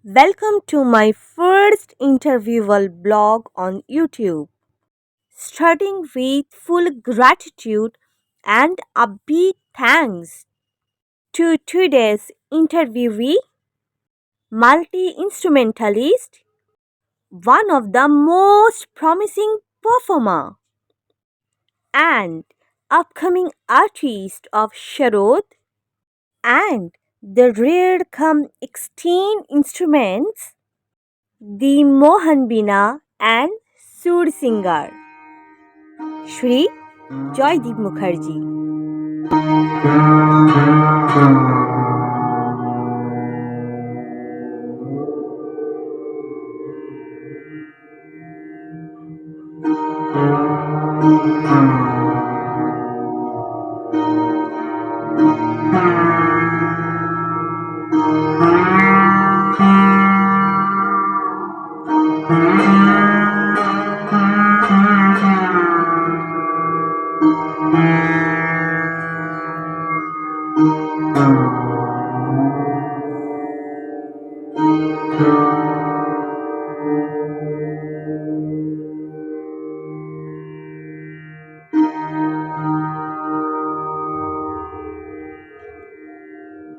Welcome to my first interviewal blog on YouTube. Starting with full gratitude and a big thanks to today's interviewee, multi instrumentalist, one of the most promising performer, and upcoming artist of Sarod and the rare come extinct instruments, the Mohanveena and Sursingar. Shree Joydeep Mukherjee.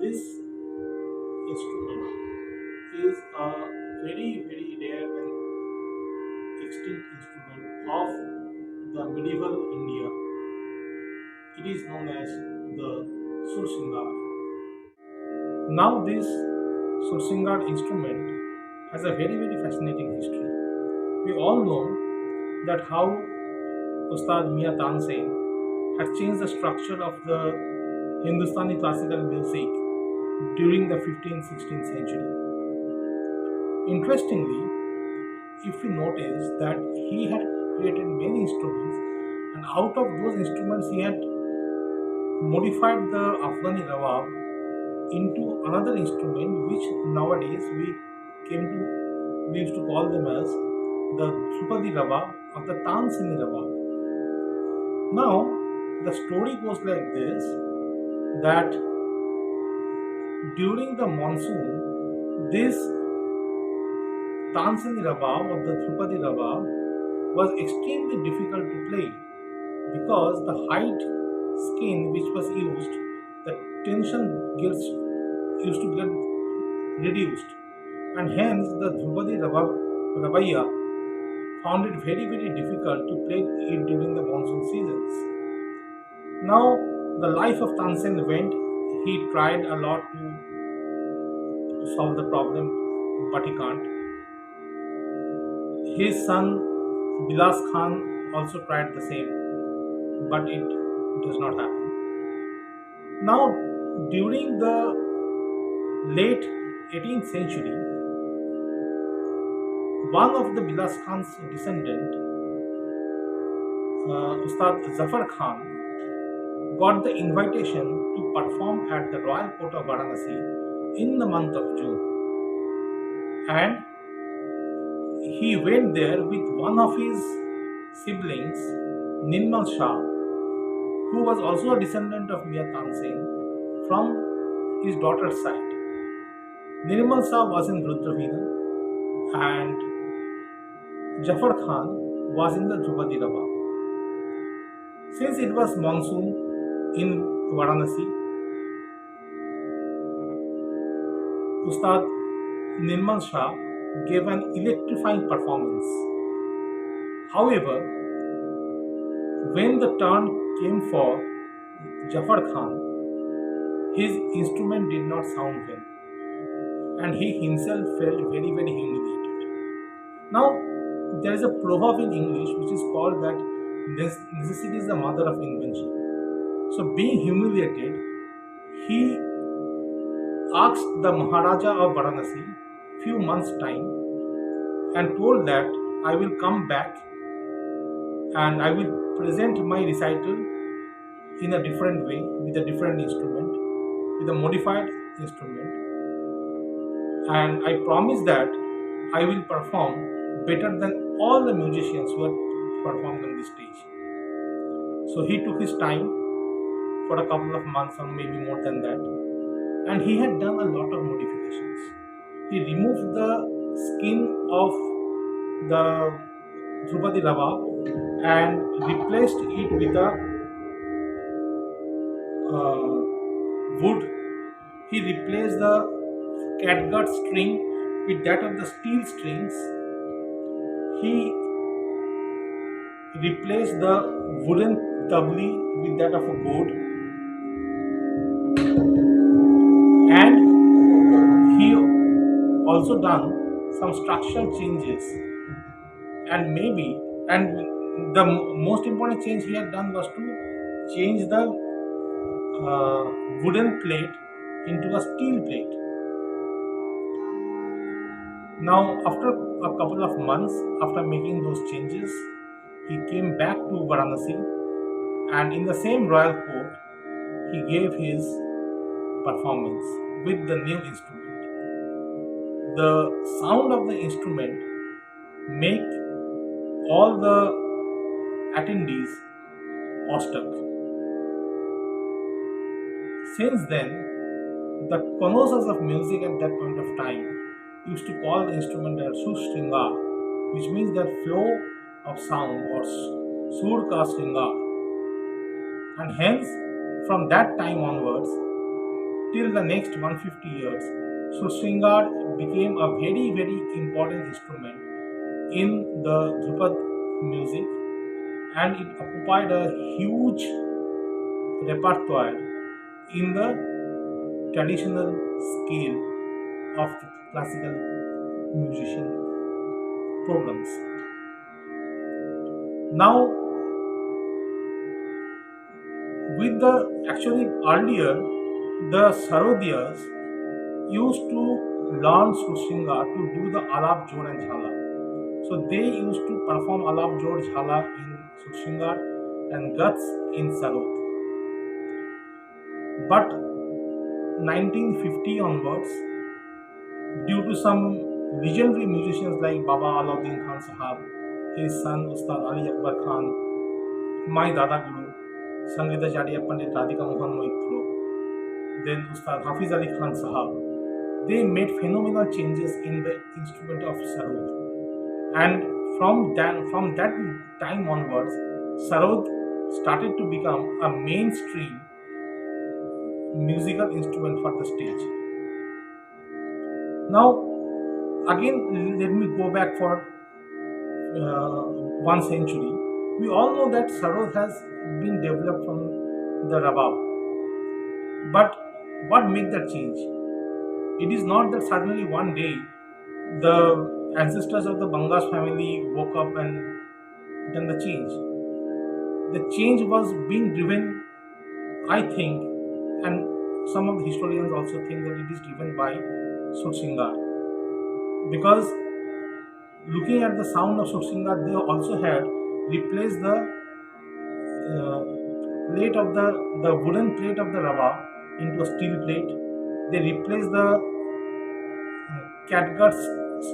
This instrument is a very rare and extinct instrument of the medieval India. It is known as the Sursingar. Now, this Sursingar instrument has a very fascinating history. We all know that how Ustad Mia Tansen had changed the structure of the Hindustani classical music during the 15th 16th century. Interestingly, if we notice that he had created many instruments, and out of those instruments he had modified the Afghani rawab into another instrument which nowadays we used to call them as the Drupadi rawab or the Tansini rawab. Now the story goes like this, that during the monsoon this Tansini rawab or the Drupadi rawab was extremely difficult to play because the height skin which was used, the tension gets used to get reduced, and hence the Drupadi Ravaya found it very difficult to play it during the monsoon seasons. Now the life of Tansen went. He tried a lot to solve the problem, but he can't. His son Bilas Khan also tried the same, but it does not happen. Now, during the late 18th century, one of the Bilas Khan's descendant, Ustad Zafar Khan, got the invitation to perform at the royal court of Varanasi in the month of June, and he went there with one of his siblings, Nirmal Shah, who was also a descendant of Mia Tansen from his daughter's side. Nirmal Shah was in Rudraveena and Jafar Khan was in the Drupadi Rawab. Since it was monsoon in Varanasi, Ustad Nirmal Shah gave an electrifying performance. However, when the turn came for Jafar Khan, his instrument did not sound well, and he himself felt very humiliated. Now, there is a proverb in English which is called that necessity is the mother of invention. So, being humiliated, he asked the Maharaja of Varanasi few months' time and told that I will come back and I will present my recital in a different way with a different instrument, with a modified instrument, and I promise that I will perform better than all the musicians who have performed on this stage. So he took his time for a couple of months or maybe more than that, and he had done a lot of modifications. He removed the skin of the Drupadi Rava and replaced it with a wood. He replaced the catgut string with that of the steel strings. He replaced the wooden tabli with that of a goat, and he also done some structural changes. And maybe, and the most important change he had done was to change the wooden plate into a steel plate. Now, after a couple of months after making those changes, he came back to Varanasi, and in the same royal court, he gave his performance with the new instrument. The sound of the instrument make all the attendees awestruck. Since then, the connoisseurs of music at that point of time used to call the instrument as Sursingar, which means that flow of sound or Sur ka Sringar. And hence, from that time onwards, till the next 150 years, Sursingar became a very, very important instrument in the Dhrupad music, and it occupied a huge repertoire in the traditional scale of the classical musician programs. Now, with the actually earlier, the Sarodiyas used to learn Sursingar to do the Alap Jod and Jhala. So they used to perform Alap Jod Jhala in Sursingar and Guts in Sarod. But 1950 onwards, due to some legendary musicians like Baba Alauddin Khan Sahab, his son Ustad Ali Akbar Khan, my Dada Guru, Sangeetacharya Pandit Radhika Mohan Moitro, then Ustad Hafiz Ali Khan Sahab, they made phenomenal changes in the instrument of Sarod. And from that time onwards, Sarod started to become a mainstream musical instrument for the stage. Now, again, let me go back for 1 century. We all know that Sarod has been developed from the Rabab. But what made that change? It is not that suddenly one day the ancestors of the Bangas family woke up and done the change. The change was being driven, I think, and some of the historians also think that it is driven by Sursingar. Because looking at the sound of Sursingar, they also had replaced the plate of the wooden plate of the Rava into a steel plate. They replaced the catgut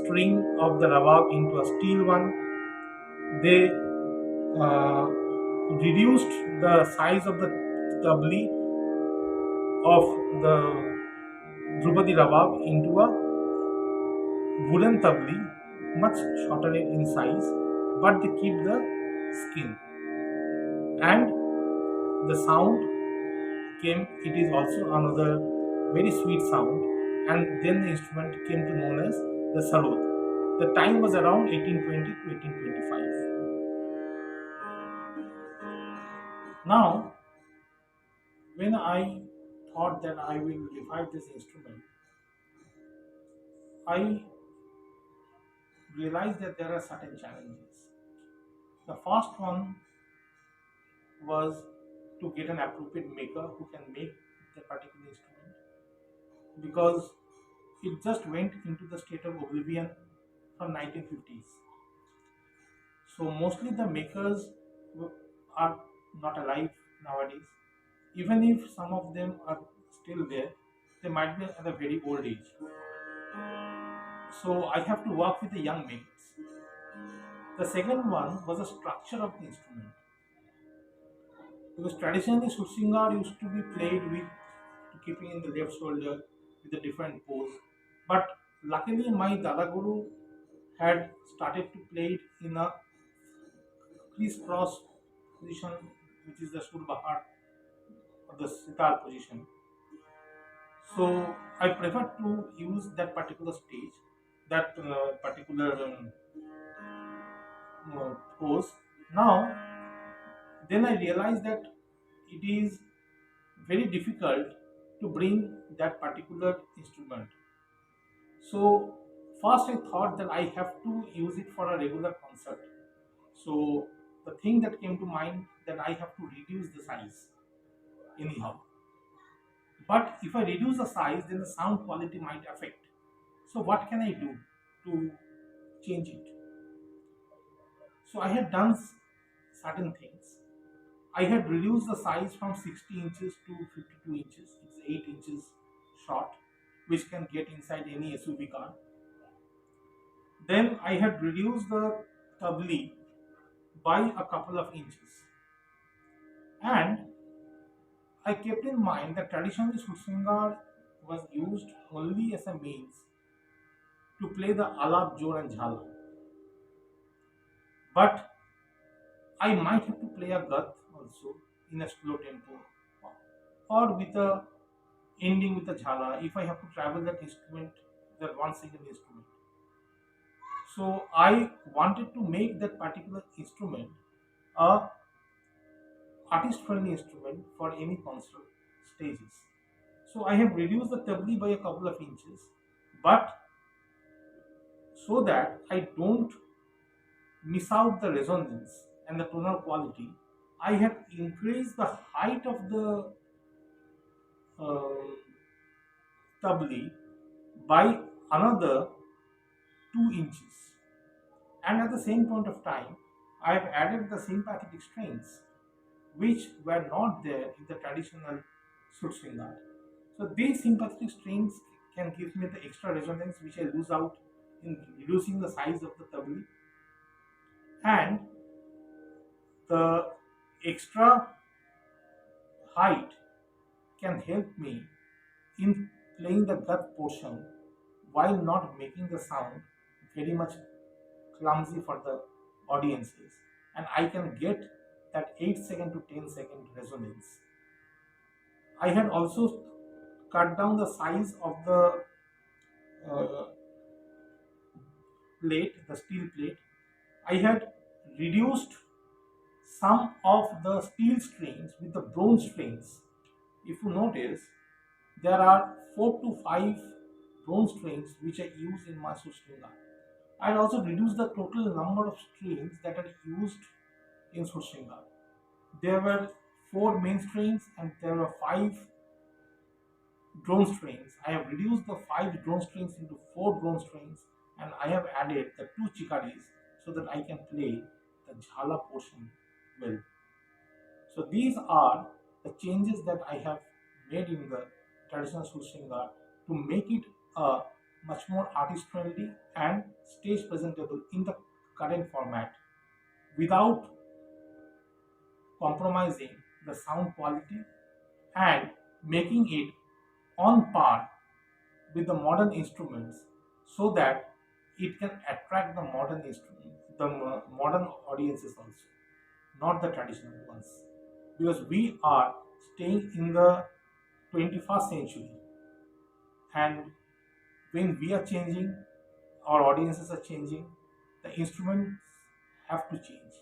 string of the Rava into a steel one. They reduced the size of the tabli of the Drupadi Ravab into a wooden tabli, much shorter in size, but they keep the skin. And the sound came, it is also another very sweet sound, and then the instrument came to known as the Sarod. The time was around 1820 to 1825. Now, when I thought that I will revive this instrument, I realized that there are certain challenges. The first one was to get an appropriate maker who can make the particular instrument, because it just went into the state of oblivion from 1950s. So mostly the makers are not alive nowadays. Even if some of them are still there, they might be at a very old age. So I have to work with the young makers. The second one was the structure of the instrument. Because traditionally Sursingar used to be played with keeping in the left shoulder with a different pose. But luckily, my Dada Guru had started to play it in a crisscross position, which is the Surbahar or the sitar position. So I prefer to use that particular stage, that particular pose. Now, then I realized that it is very difficult to bring that particular instrument. So first I thought that I have to use it for a regular concert. So the thing that came to mind that I have to reduce the size anyhow. But if I reduce the size, then the sound quality might affect. So what can I do to change it? So I had done certain things. I had reduced the size from 60 inches to 52 inches. It's 8 inches short, which can get inside any SUV car. Then I had reduced the tabli by a couple of inches. And I kept in mind that traditionally Sursingar was used only as a means to play the alap, jor and jhala. But I might have to play a gat also in a slow tempo or with a ending with a jhala if I have to travel that instrument, that one single instrument. So I wanted to make that particular instrument a artist friendly instrument for any concert stages. So I have reduced the tabli by a couple of inches, but so that I don't miss out the resonance and the tonal quality, I have increased the height of the um, tabli by another 2 inches. And at the same point of time, I have added the sympathetic strings which were not there in the traditional Sursingar. So these sympathetic strings can give me the extra resonance which I lose out in reducing the size of the tabli, and the extra height can help me in playing the gut portion while not making the sound very much clumsy for the audiences, and I can get that 8 second to 10-second resonance. I had also cut down the size of the uh, plate, the steel plate. I had reduced some of the steel strings with the bronze strings. If you notice, there are 4 to 5 bronze strings which I use in my Sursingar. I also reduced the total number of strings that are used in Sursingar. There were 4 main strings and there were 5 drone strings. I have reduced the 5 drone strings into 4 drone strings, and I have added the 2 chikaris so that I can play the jhala portion well. So these are the changes that I have made in the traditional Sursingar to make it much more artist friendly and stage presentable in the current format without compromising the sound quality and making it on par with the modern instruments so that it can attract the modern instrument, the modern audiences also, not the traditional ones, because we are staying in the 21st century, and when we are changing, our audiences are changing, the instruments have to change.